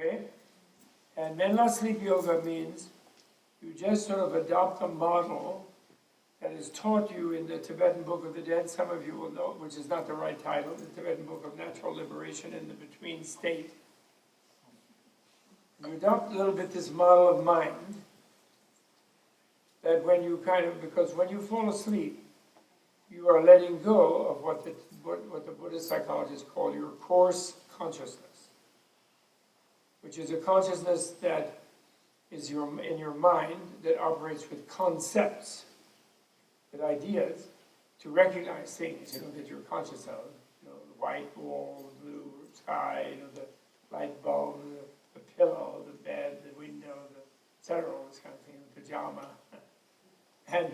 Okay? And Menla sleep yoga means you just sort of adopt a model that is taught you in the Tibetan Book of the Dead. Some of you will know, which is not the right title, the Tibetan Book of Natural Liberation in the Between State. You adopt a little bit this model of mind that when you because when you fall asleep, you are letting go of what the Buddhist psychologists call your coarse consciousness, which is a consciousness that is in your mind that operates with concepts, with ideas, to recognize things, that you're conscious of, the white wall, the blue sky, the light bulb, the pillow, the bed, the window, etc., all this kind of thing, the pajama. And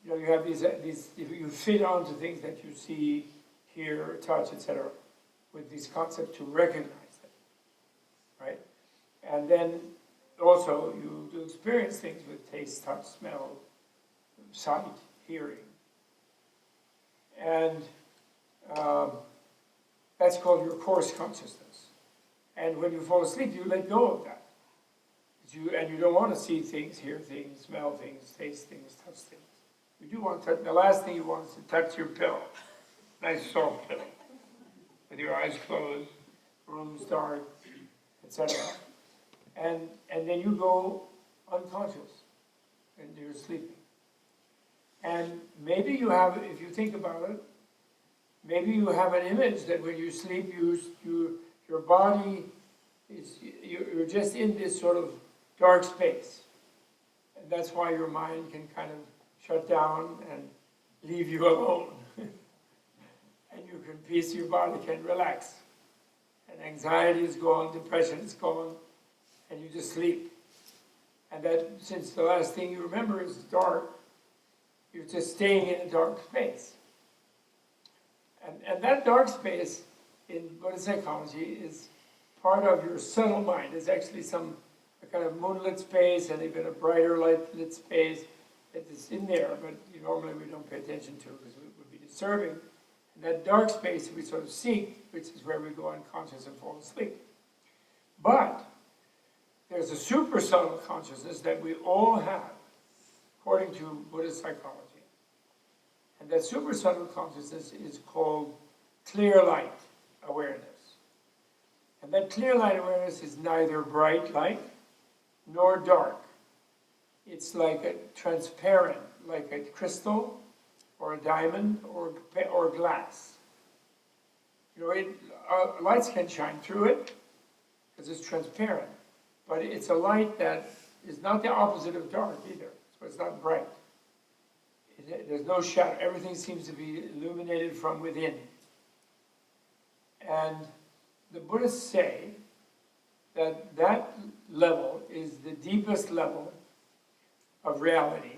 you have these you fit onto things that you see, hear, touch, etc., with these concepts to recognize them, right? And then also you do experience things with taste, touch, smell, sight, hearing. And that's called your coarse consciousness. And when you fall asleep, you let go of that. And you don't want to see things, hear things, smell things, taste things, touch things. You do want to touch, the last thing you want is to touch your pillow. Nice soft pillow. With your eyes closed, room's dark, etc. And then you go unconscious and you're sleeping. And maybe you have, if you think about it, maybe you have an image that when you sleep, your body you're just in this sort of dark space. And that's why your mind can kind of shut down and leave you alone. And your body can relax. And anxiety is gone, depression is gone, and you just sleep. And that, since the last thing you remember is dark, you're just staying in a dark space. And that dark space in Buddhist psychology is part of your subtle mind. It's actually a kind of moonlit space and even a brighter light lit space that is in there, but normally we don't pay attention to because it would be disturbing. And that dark space we sort of seek, which is where we go unconscious and fall asleep. But there's a super subtle consciousness that we all have, according to Buddhist psychology. And that super subtle consciousness is called clear light awareness. And that clear light awareness is neither bright light nor dark. It's like a transparent, like a crystal or a diamond or glass. Lights can shine through it because it's transparent. But it's a light that is not the opposite of dark either. So it's not bright. There's no shadow. Everything seems to be illuminated from within. And the Buddhists say that that level is the deepest level of reality.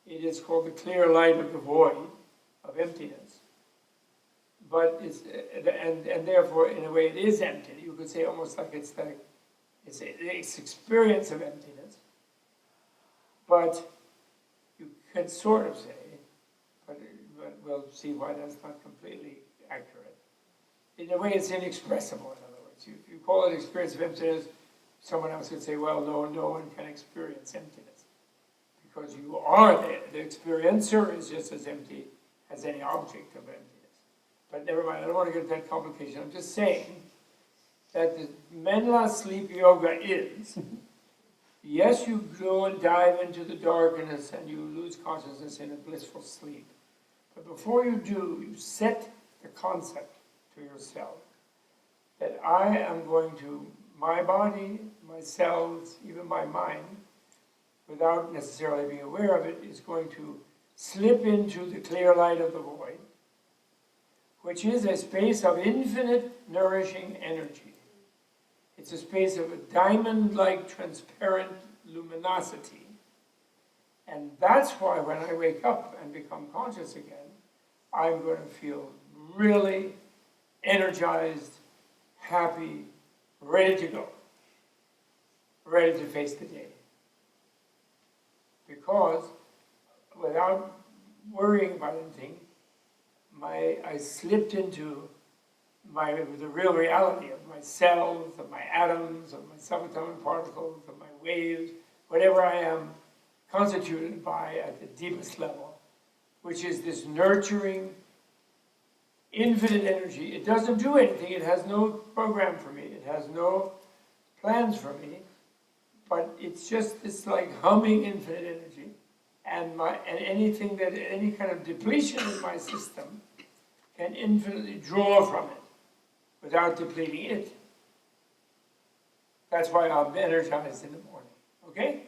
It is called the clear light of the void, of emptiness. But and therefore, in a way, it is empty. You could say almost like it's experience of emptiness. But you can sort of say, but we'll see why that's not completely accurate. In a way, it's inexpressible, in other words. If you call it experience of emptiness, someone else would say, well, no one can experience emptiness. Because you are there. The experiencer is just as empty as any object of emptiness. But never mind, I don't want to get into that complication. I'm just saying that the Menla sleep yoga is, yes, you go and dive into the darkness and you lose consciousness in a blissful sleep. But before you do, you set the concept to yourself that I am going to, my body, my cells, even my mind, without necessarily being aware of it, is going to slip into the clear light of the void, which is a space of infinite nourishing energy. It's a space of a diamond-like transparent luminosity. And that's why when I wake up and become conscious again, I'm going to feel really energized, happy, ready to go, ready to face the day. Because without worrying about anything, I slipped into the real reality of my cells, of my atoms, of my subatomic particles, of my waves, whatever I am constituted by at the deepest level, which is this nurturing, infinite energy. It doesn't do anything. It has no program for me. It has no plans for me. But it's just this like humming infinite energy. And anything that, any kind of depletion in my system can infinitely draw from it without depleting it. That's why I'm energized in the morning. Okay?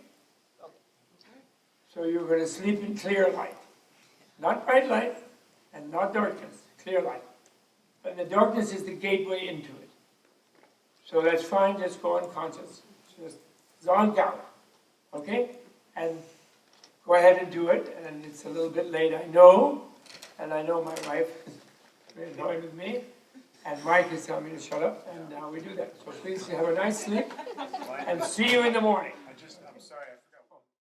So you're going to sleep in clear light. Not bright light and not darkness. Clear light. But the darkness is the gateway into it. So that's fine, just go unconscious. Just zonk out. Okay? And go ahead and do it. And it's a little bit late, I know. And I know my wife is very annoyed with me. And Mike is telling me to shut up. And now we do that. So please have a nice sleep. And see you in the morning.